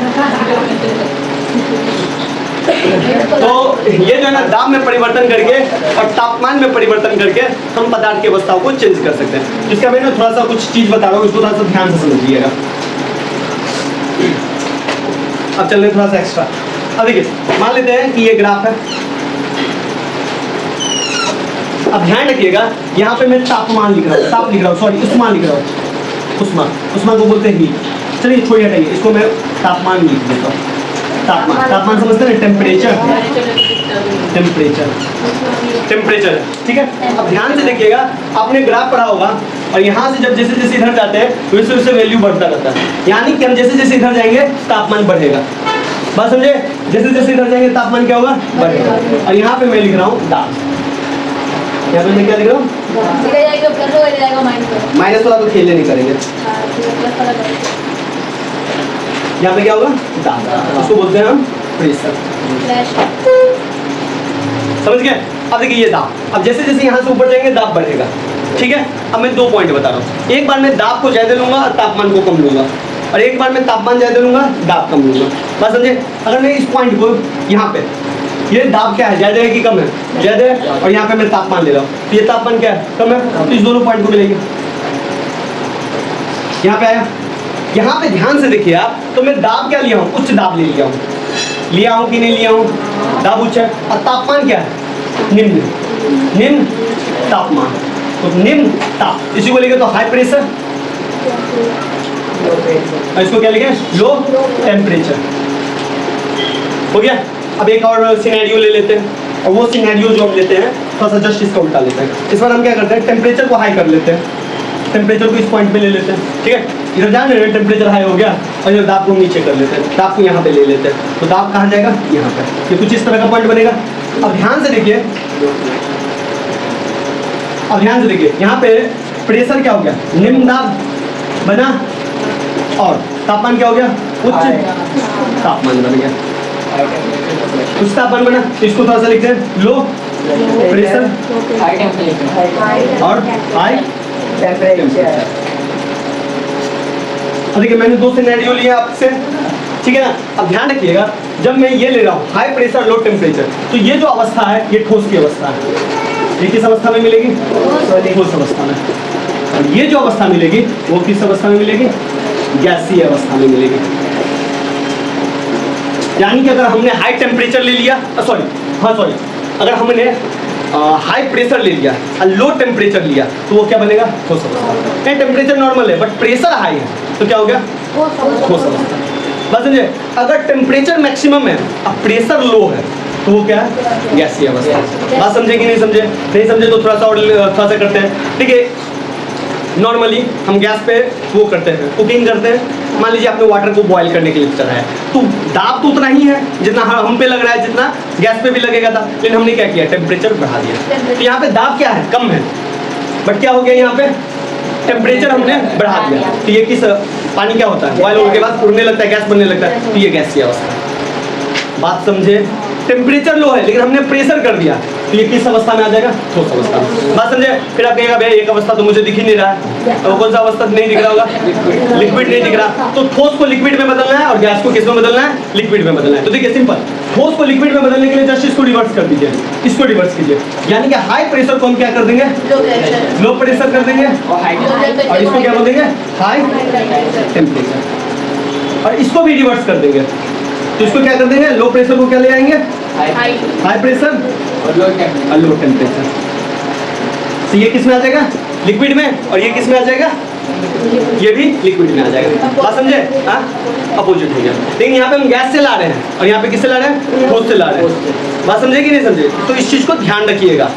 तो ये जो है ना दाब में परिवर्तन करके और तापमान में परिवर्तन करके हम पदार्थ की अवस्थाओं को चेंज कर सकते हैं। जिसका मैं ना थोड़ा सा कुछ चीज बता रहा हूँ, इसको थोड़ा सा ध्यान से समझिएगा। अब चल रहे थोड़ा सा एक्स्ट्रा। अब देखिए मान लेते हैं कि ये ग्राफ है, अब ध्यान रखिएगा यहाँ पे मैं तापमान लिख रहा हूँ, ताप लिख रहा हूँ, सॉरी उष्मा लिख रहा हूँ, उष्मा, उष्मा को बोलते हैं हीट। चलिए छोड़िए हटाइए, इसको मैं तापमान लिख देता हूँ। तापमान, तापमान समझते हैं? टेम्परेचर, टेम्परेचर, टेम्परेचर, ठीक है। अब ध्यान से देखिएगा, आपने ग्राफ पढ़ा होगा और यहाँ से जब जैसे जैसे इधर जाते हैं वैसे वैसे वैल्यू बढ़ता रहता है, यानी कि हम जैसे जैसे इधर जाएंगे तापमान बढ़ेगा। बात समझे? जैसे जैसे इधर जाएंगे तापमान क्या होगा? बढ़ेगा। और यहाँ पे मैं लिख रहा हूँ दाब, यहाँ पे मैं क्या लिख रहा हूँ? माइनस वाला तो खेलने नहीं करेंगे। यहाँ पे क्या होगा? दाब, उसको बोलते हैं हम प्रेशर। समझ गए? अब देखिए ये दाब, अब जैसे जैसे यहाँ से ऊपर जाएंगे दाब बढ़ेगा, ठीक है। अब मैं 2 पॉइंट बता रहा हूँ, एक बार मैं दाब को ज्यादा लूंगा और तापमान को कम लूंगा, और एक बार मैं तापमान ज्यादा लूंगा दाब कम लूंगा। बात समझे? अगर मैं इस पॉइंट को यहाँ पे, ये दाब क्या है, ज्यादा है कि कम है? ज्यादा है। और यहाँ पे मैं तापमान ले रहा हूँ, तो ये तापमान क्या है? कम है। तो इस दोनों पॉइंट को मिलेंगे। यहाँ पे आया, यहाँ पे ध्यान से देखिए आप, तो मैं दाब क्या लिया हूँ? उच्च दाब ले लिया हूँ कि नहीं लिया हूँ? दाब उच्च है। और तापमान क्या है? निम्न, निम्न तापमान, तो निम्न ताप, इसी को लिखे तो हाई प्रेशर, इसको क्या लिखे? Low temperature. हो गया। अब एक और सिनेरियो ले लेते हैं, और वो सिनेरियो जो हम लेते हैं थोड़ा सा जस्ट इसका उल्टा लेते हैं। इस बार हम क्या करते हैं? टेम्परेचर को हाई कर लेते हैं, टेम्परेचर को इस पॉइंट पे ले लेते हैं, ठीक है। इधर जान रहे हैं टेम्परेचर हाई हो गया, और इधर दाब को नीचे कर लेते हैं, दाब को यहाँ पे ले लेते हैं, तो दाब कहाँ जाएगा? यहाँ पे। ये कुछ इस तरह का पॉइंट बनेगा। अब ध्यान से देखिए, अब ध्यान से देखिए, यहाँ पे प्रेशर क्या हो गया? निम्न दाब बना, और तापमान क्या हो गया? उच्च तापमान बन गया, उच्च तापमान बना। तो इसको थोड़ा सा लिखते हैं लो प्रेशर और हाई टेम्परेचर। अब देखिए मैंने 2 सिनेरियो लिए आपसे, ठीक है ना। अब ध्यान रखिएगा, जब मैं ये ले रहा हूँ हाई प्रेशर लो टेम्परेचर, तो ये जो अवस्था है ये ठोस की अवस्था है। ये किस अवस्था में मिलेगी? ठोस अवस्था में। और ये जो अवस्था मिलेगी वो किस अवस्था में मिलेगी? गैसीय अवस्था में मिलेगी। यानी कि अगर हमने हाई टेम्परेचर ले लिया, सॉरी, अगर हमने हाई प्रेशर ले लिया और लो टेम्परेचर लिया, तो वो क्या बनेगा? ठोस अवस्था। टेम्परेचर नॉर्मल है बट प्रेशर हाई है, तो क्या हो गया? ठोस अवस्था। बस समझे? अगर टेम्परेचर मैक्सिमम है और प्रेशर लो है, तो वो क्या है? गैसीय अवस्था। बात समझे कि नहीं समझे? नहीं समझे तो थोड़ा सा करते हैं, ठीक है। नॉर्मली हम गैस पे वो करते हैं, कुकिंग करते हैं। मान लीजिए आपने वाटर को बॉईल करने के लिए चढ़ाया है, तो दाब तो उतना ही है जितना हम पे लग रहा है, जितना गैस पे भी लगेगा था, लेकिन हमने क्या किया? टेम्परेचर बढ़ा दिया। तो यहाँ पे दाब क्या है? कम है, बट क्या हो गया? यहाँ पे टेम्परेचर हमने बढ़ा दिया। तो ये किस, पानी क्या होता है? बॉईल होने के बाद उड़ने लगता है, गैस बनने लगता है, तो ये गैसीय अवस्था। बात समझे? टेम्परेचर लो है लेकिन हमने प्रेशर कर दिया, तो ये किस अवस्था में आ जाएगा? ठोस अवस्था में। बात समझे? फिर आप कहेगा भैया एक अवस्था तो मुझे दिख ही नहीं रहा है, तो कौन सा अवस्था नहीं दिख रहा होगा? लिक्विड नहीं दिख रहा। तो ठोस को लिक्विड में बदलना है और गैस को किस में बदलना है? लिक्विड में बदलना है। तो देखिए सिंपल, ठोस को लिक्विड में बदलने के लिए जस्ट इसको रिवर्स कर दीजिए, इसको रिवर्स कीजिए। यानी कि हाई प्रेशर को हम क्या कर देंगे? लो प्रेशर कर देंगे, और इसको क्या बोल देंगे? High temperature. और इसको भी रिवर्स कर देंगे, तो इसको क्या कर देंगे? लो प्रेशर को क्या ले आएंगे? हाई प्रेशर और लो टेम्परेचर। तो ये किस में आ जाएगा? लिक्विड में। और ये किस में आ जाएगा? ये भी लिक्विड में आ जाएगा। बात समझे? अपोजिट हो गया। लेकिन यहाँ पे हम गैस से ला रहे हैं और यहाँ पे किससे ला रहे हैं? ठोस से ला रहे हैं। बात समझे कि नहीं समझे? तो इस चीज को ध्यान रखिएगा।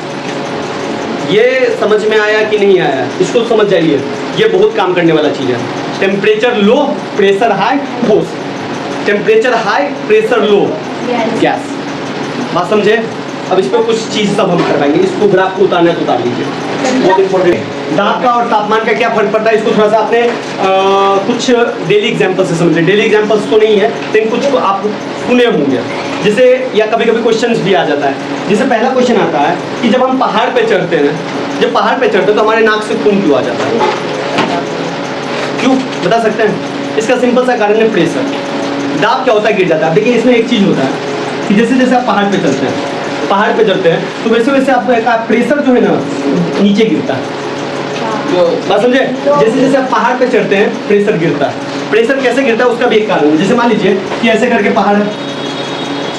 ये समझ में आया कि नहीं आया? इसको समझ जाइए, ये बहुत काम करने वाला चीज है। टेम्परेचर लो, प्रेशर हाई, ठोस। Temperature high, pressure low, gas. बात समझे? अब इस पर कुछ चीज सब हम करवाएंगे। इसको ग्राफ को उतारना है तो उतार लीजिए, बहुत इंपॉर्टेंट है। दाब का और तापमान का क्या फर्क पड़ता है, इसको थोड़ा सा आपने कुछ डेली एग्जांपल से समझे। डेली एग्जांपल्स तो नहीं है लेकिन कुछ को आप सुने होंगे। जैसे या कभी कभी क्वेश्चंस भी आ जाता है। जैसे पहला क्वेश्चन आता है कि जब हम पहाड़ पे चढ़ते हैं, जब पहाड़ पे चढ़ते हैं तो हमारे नाक से खून क्यों आ जाता है? क्यों बता सकते हैं? इसका सिंपल सा कारण है प्रेशर। दाब क्या होता है, गिर जाता है। देखिए इसमें एक चीज़ होता है कि जैसे जैसे आप पहाड़ पे चलते हैं, पहाड़ पे चढ़ते हैं तो वैसे वैसे आपका प्रेशर जो है ना नीचे गिरता है। बात समझे? जैसे जैसे आप पहाड़ पे चढ़ते हैं प्रेशर गिरता है। प्रेशर कैसे गिरता है उसका भी एक कारण है। जैसे मान लीजिए कि ऐसे करके पहाड़ है,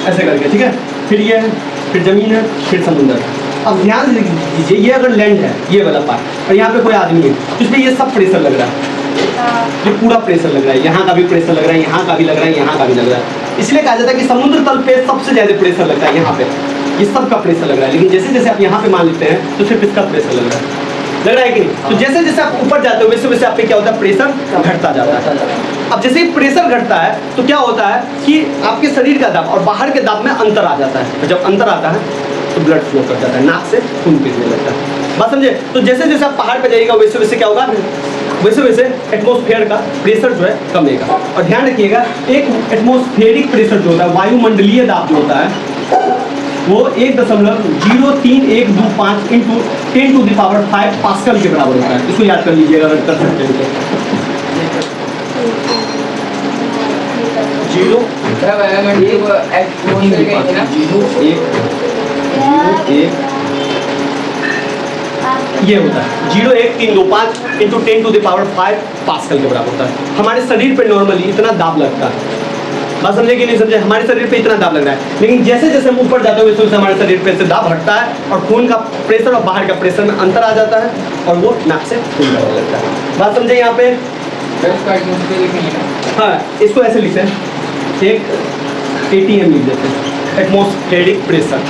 ऐसे करके, ठीक है, फिर ये है, फिर जमीन है, फिर समुद्र है। अब ध्यान दीजिए, ये अगर लैंड है ये वाला पार्ट और यहाँ पे कोई आदमी है तो इसमें ये सब प्रेशर लग रहा है, ये पूरा प्रेशर लग रहा है, यहाँ का भी प्रेशर लग रहा है, यहाँ का भी लग रहा है, यहाँ का भी लग रहा है। इसलिए कहा जाता है कि समुद्र तल पे सबसे ज्यादा प्रेशर लगता है, यहाँ पे ये सब का प्रेशर लग रहा है। लेकिन जैसे जैसे आप यहाँ पे मान लेते हैं तो सिर्फ इसका प्रेशर लग रहा है कि नहीं? तो जैसे जैसे आप ऊपर जाते हो वैसे वैसे आप पे क्या होता है, प्रेशर घटता जाता है। अब जैसे ही प्रेशर घटता है तो क्या होता है कि आपके शरीर का दाब और बाहर के दाब में अंतर आ जाता है। जब अंतर आता है तो ब्लड फ्लो कर जाता है, नाक से खून गिरने लगता है। बात समझे? तो जैसे जैसे आप पहाड़ पे जाइएगा वैसे वैसे क्या होगा, वैसे वैसे एटमॉस्फेयर का प्रेशर जो है कमेगा। और ध्यान रखिएगा, एक एटमॉस्फेरिक प्रेशर जो होता है, वायुमंडलीय दाब जो होता है, वो 1.03125 इंटू 10⁵ पास्कल के बराबर होता है। इसको याद कर लीजिएगा अगर कर सकते हैं तो। 0 ये होता है 0.1325 इंटू 10⁵ पास्कल के बराबर होता है। हमारे शरीर पे नॉर्मली इतना दाब लगता है। बात समझे कि नहीं समझे? हमारे शरीर पे इतना दाब लग रहा है, लेकिन जैसे जैसे हम ऊपर जाते हैं वैसे वैसे हमारे शरीर पे से दाब हटता है और खून का प्रेशर और बाहर का प्रेशर में अंतर आ जाता है और वो नाक से खून बहने लगता है। बात समझे यहाँ पे? हाँ, इसको ऐसे लिखते हैं, एक ATM लिख देते हैं, एटमॉस्फेरिक प्रेशर।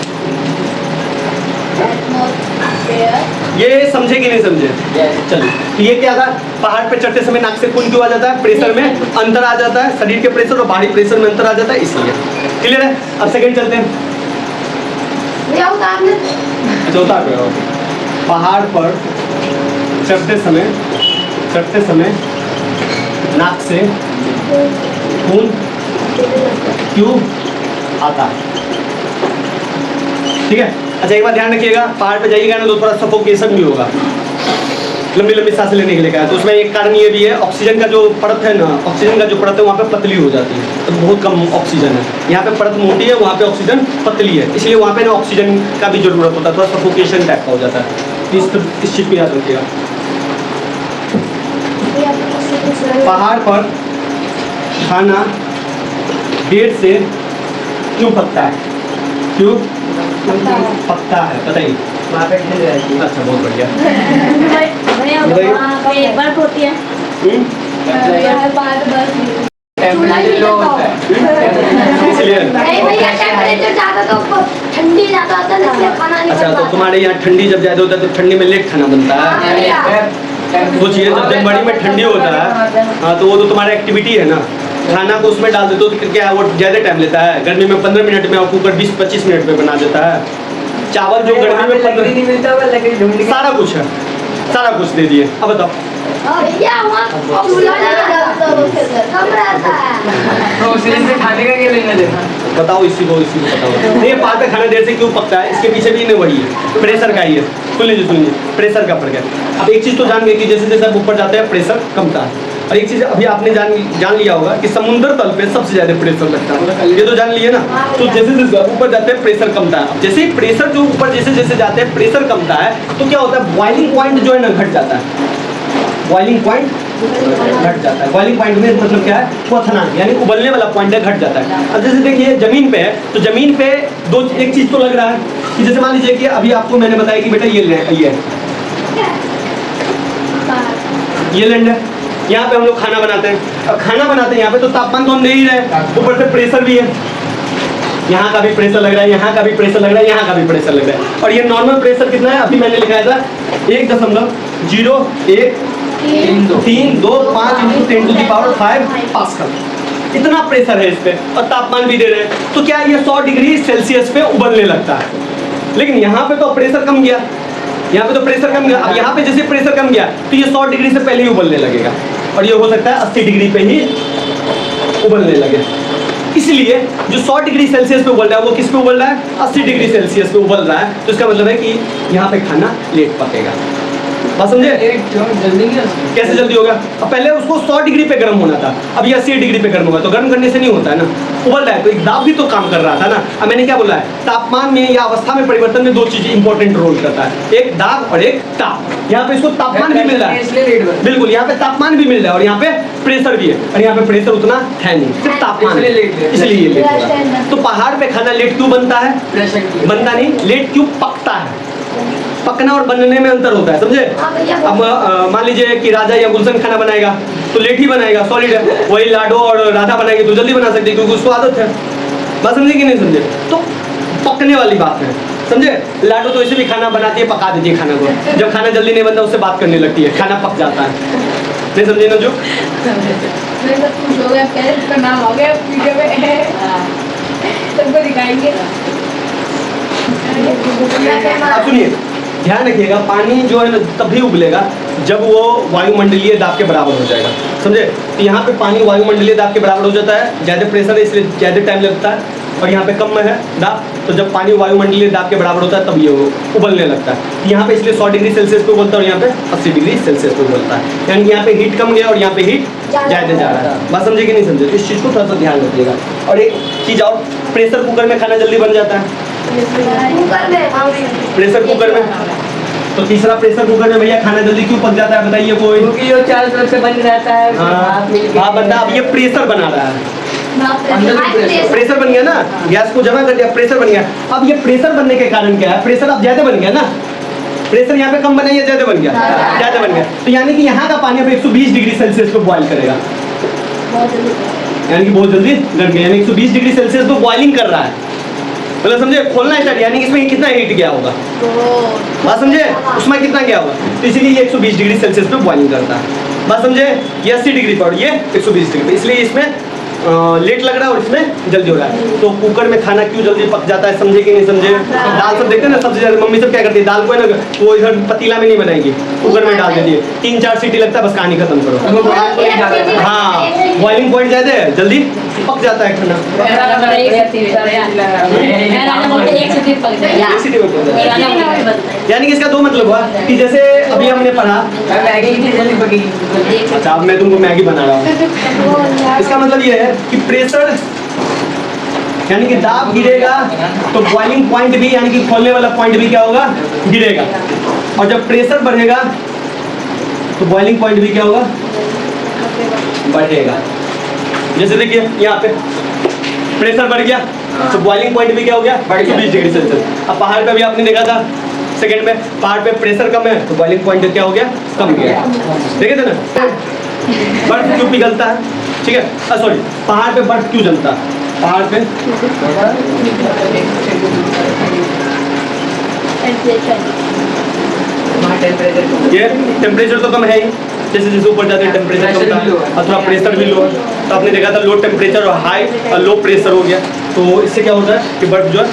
ये समझे कि नहीं समझे? चलिए, तो ये क्या था, पहाड़ पे चढ़ते समय नाक से खून क्यों आ जाता है? प्रेशर में अंतर आ जाता है, शरीर के प्रेशर और बाहरी प्रेशर में अंतर आ जाता है, इसलिए। क्लियर है? अब सेकंड चलते हैं। अच्छा, उतार पे आओ। पहाड़ पर चढ़ते समय नाक से खून क्यों आता है? ठीक है। अच्छा, एक बार ध्यान रखिएगा, पहाड़ पे जाइएगा ना तो थोड़ा सफोकेशन भी होगा, लंबी लंबी सांसें लेने के लिए कहा है। तो उसमें एक कारण ये भी है, ऑक्सीजन का जो परत है ना, ऑक्सीजन का जो परत है वहाँ पे पतली हो जाती है, तो बहुत कम ऑक्सीजन है। यहाँ पे परत मोटी है, वहाँ पे ऑक्सीजन पतली है, इसलिए वहाँ पे ना ऑक्सीजन का भी जरूरत होता है, थोड़ा सफोकेशन टाइप का हो जाता है। इस चीज़ को याद रखिएगा। पहाड़ पर खाना देर से क्यों पकता है? क्यों पकता है बताइए? वहाँ पे ठंड रहती है। अच्छा, बहुत बढ़िया। बर्फ होती है, टेम्परेचर लो होता है। इसलिए नहीं भैया, टेम्परेचर ज्यादा तो ठंडी ज्यादा होता है, इसलिए खाना नहीं अच्छा, बन तो पाता। तुम्हारे यहाँ ठंडी जब ज्यादा होता है तो ठंडी में लेट खाना बनता है। सोचिए, जब जनवरी में ठंडी होता है, हाँ, तो वो तो तुम्हारा एक्टिविटी है ना, खाना को उसमें डाल देते हो तो क्या वो ज़्यादा टाइम लेता है। गर्मी में 15 मिनट में और कुकर 20-25 मिनट में बना देता है। चावल जो गर्मी में 15 नहीं मिलता होगा, लेकिन ढूंढ के सारा कुछ है, सारा कुछ दे दिए। अब बताओ, भैया वहाँ कम रहता है। तो उसी से खाने का क्या लेना देना? बताओ, इसी को बताओ। ये पहाड़ पे खाना देर से क्यों पकता है? इसके पीछे भी नहीं वही है, प्रेशर का ही है। सुनिए, प्रेशर का फर्क है। अब एक चीज़ तो जान गए कि जैसे जैसे आप ऊपर जाते हैं प्रेशर कमता है, और एक चीज़ अभी आपने जान लिया होगा कि समुद्र तल पे सबसे ज़्यादा प्रेशर लगता है। ये तो जान लिए ना। तो जैसे जैसे ऊपर जाते हैं प्रेशर कमता है। जैसे ही प्रेशर जो ऊपर जैसे जैसे जाते हैं प्रेशर कमता है तो क्या होता है, बॉइलिंग पॉइंट जो है ना घट जाता है। बॉइलिंग पॉइंट घट जाता है। बॉइलिंग पॉइंट में मतलब क्या है, क्वथनांक यानी उबलने वाला पॉइंट है, घट जाता है। अब जैसे देखिए जमीन पे है तो जमीन पे एक चीज़ तो लग रहा है कि जैसे मान लीजिए कि अभी आपको मैंने बताया कि बेटा ये लैंड है, यहाँ पे हम लोग खाना बनाते हैं। अब खाना बनाते हैं यहाँ पे तो तापमान तो हम दे ही रहे हैं, ऊपर से प्रेशर भी है, यहाँ का भी प्रेशर लग रहा है, यहाँ का भी प्रेशर लग रहा है, यहाँ का भी प्रेशर लग रहा है। और ये नॉर्मल प्रेशर कितना है? अभी मैंने लिखाया था 1.01325 इंटू 10⁵ पास्कल। इतना प्रेशर है इस पे और तापमान भी दे रहे हैं, तो क्या ये 100 डिग्री सेल्सियस पे उबलने लगता है। लेकिन यहाँ पे तो प्रेशर कम गया, यहाँ पे तो प्रेशर कम गया। अब यहाँ पे जैसे प्रेशर कम गया तो ये 100 डिग्री से पहले ही उबलने लगेगा, और ये हो सकता है 80 डिग्री पे ही उबलने लगे। इसलिए जो 100 डिग्री सेल्सियस पे उबल रहा है वो किस पे उबल रहा है, 80 डिग्री सेल्सियस पे उबल रहा है। तो इसका मतलब है कि यहाँ पे खाना लेट पकेगा। बात समझे? जल्दी क्या कैसे जल्दी होगा? अब पहले उसको 100 डिग्री पे गर्म होना था, अब ये 80 डिग्री पे गर्म होगा। तो गर्म करने से नहीं होता है ना, उबल रहा है तो एक दाब भी तो काम कर रहा था ना। अब मैंने क्या बोला है, तापमान में या अवस्था में परिवर्तन में दो चीजें इंपॉर्टेंट रोल करता है, एक दाब और एक ताप। यहाँ पे इसको तापमान भी मिल रहा है, बिल्कुल यहाँ पे तापमान भी मिल रहा है और यहाँ पे प्रेशर भी है, और यहाँ पे प्रेशर उतना है नहीं, सिर्फ तापमान है, इसलिए ये लेट हो रहा है। तो पहाड़ पे खाना लेट क्यों बनता है? बनता नहीं, लेट क्यों पकता है? पकना और बनने में अंतर होता है, समझे? अब मान लीजिए कि राजा या गुलशन खाना बनाएगा तो लेट ही बनाएगा, सॉलिड है। वही लाडो और राधा बनाएगी तो जल्दी बना सकती है क्योंकि उसको आदत है। बात समझे कि नहीं समझे? तो पकने वाली बात है, समझे? लाडो तो ऐसे भी खाना बनाती है, पका देती है खाना को। जब खाना जल्दी नहीं बनता उससे बात करने लगती है, खाना पक जाता है। नहीं समझे ना जो? नाम आ गया वीडियो में, सबको दिखाएंगे। आप सुनिए, ध्यान रखिएगा, पानी जो है ना तभी उबलेगा जब वो वायुमंडलीय दाब के बराबर हो जाएगा, समझे? तो यहाँ पे पानी वायुमंडलीय दाब के बराबर हो जाता है, ज़्यादा प्रेशर है इसलिए ज़्यादा टाइम लगता है, और यहाँ पे कम है दाब, तो जब पानी वायुमंडलीय दाब के बराबर होता है तब ये उबलने लगता है। यहाँ पे इसलिए 100 डिग्री सेल्सियस पे उबलता है और यहाँ पे 80 डिग्री सेल्सियस पे उबलता है, यानी कि यहाँ पे हीट कम गया और यहाँ पे हीट ज़्यादा जा रहा है। बात समझे कि नहीं समझे? तो इस चीज़ को थोड़ा सा ध्यान रखिएगा। और एक चीज़ और, प्रेशर कुकर में खाना जल्दी बन जाता है, प्रेशर कुकर में। तो तीसरा, प्रेशर कुकर में भैया खाना जल्दी क्यों पक जाता है बताइए कोई? क्योंकि वो चारों तरफ से बन रहता है। हाँ बंदा, अब ये प्रेशर बना रहा है, प्रेशर बन गया ना, गैस को जमा कर दिया, प्रेशर बन गया। अब ये प्रेशर बनने के कारण क्या है, प्रेशर अब ज्यादा बन गया ना, प्रेशर यहाँ पे कम बना या ज्यादा बन गया? ज्यादा बन गया। तो यानी कि यहाँ का पानी अब 120 डिग्री सेल्सियस पे बॉईल करेगा, यानी कि बहुत जल्दी गल गया, यानी 120 डिग्री सेल्सियस पे बॉइलिंग कर रहा है। मतलब समझे, खोलना स्टार्ट, यानी कि इसमें कितना हीट गया होगा, बात समझे? उसमें कितना गया होगा, तो इसीलिए ये 120 डिग्री सेल्सियस पे बॉइलिंग करता है। बात समझे? ये 80 डिग्री पर, ये 120 डिग्री, इसलिए इसमें लेट लग रहा है और इसमें जल्दी हो रहा है। तो कुकर में खाना क्यों जल्दी पक जाता है, समझे कि नहीं समझे? दाल सब देखते हैं ना, सबसे ज्यादा मम्मी सब क्या करती है, दाल को है ना वो इधर पतीला में नहीं बनाएगी, कुकर में डाल देती है, 3-4 सीटी लगता है, बस कहानी खत्म करो। हाँ, बॉइलिंग पॉइंट ज्यादा है, जल्दी पक जाता है खाना। यानी कि इसका दो मतलब हुआ कि जैसे अभी हमने पढ़ा, अच्छा अब मैं तुमको मैगी बना रहा हूँ, इसका मतलब ये है कि प्रेशर यानी कि दाब गिरेगा तो बॉइलिंग पॉइंट भी, यानी कि खोलने वाला पॉइंट भी क्या होगा, गिरेगा। और जब प्रेशर बढ़ेगा तो बॉइलिंग पॉइंट भी क्या होगा, बढ़ेगा। जैसे देखिए यहाँ पे प्रेशर बढ़ गया तो बॉइलिंग पॉइंट भी क्या हो गया, 120 डिग्री सेल्सियस। अब पहाड़ पे भी आपने देखा था सेकंड में, पहाड़ पे प्रेशर कम है तो बॉइलिंग पॉइंट क्या हो गया, कम गया। देखे थे ना, बर्फ क्यों पिघलता है, ठीक है, सॉरी, पहाड़ पे बर्फ क्यों जमता है, पहाड़ पे ये टेम्परेचर तो कम है ही, जैसे जैसे ऊपर जाते हैं टेम्परेचर कम है और थोड़ा प्रेशर भी लो है। तो आपने देखा था लो टेम्परेचर और हाई और लो प्रेशर हो गया, तो इससे क्या होता है कि बर्फ जो है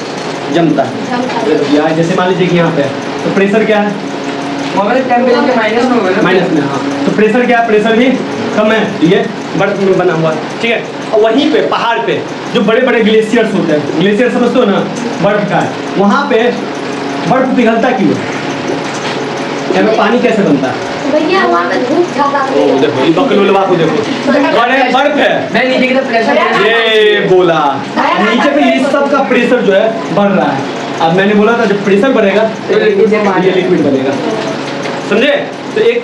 जमता है। जैसे मान लीजिए कि यहाँ पे तो प्रेशर क्या है, माइनस में, हाँ, तो प्रेशर क्या है, प्रेशर भी कम है, ये बर्फ में बना हुआ है, ठीक है। और वहीं पे पहाड़ पे जो बड़े बड़े ग्लेशियर्स होते हैं, ग्लेशियर समझते हो ना, बर्फ का है, वहाँ पे बर्फ पिघलता क्यों है, यहाँ पे पानी कैसे बनता है? भैया वहाँ पे धूप ज़्यादा है। ओ देखो, ये बकलोलवा को देखो, बड़े बर्फ है, मैं नीचे की तरफ प्रेशर ये बोला नीचे पे ये सब का प्रेशर जो है बढ़ रहा है। अब मैंने बोला था जब प्रेशर बढ़ेगा तो ये लिक्विड बनेगा, समझे? तो एक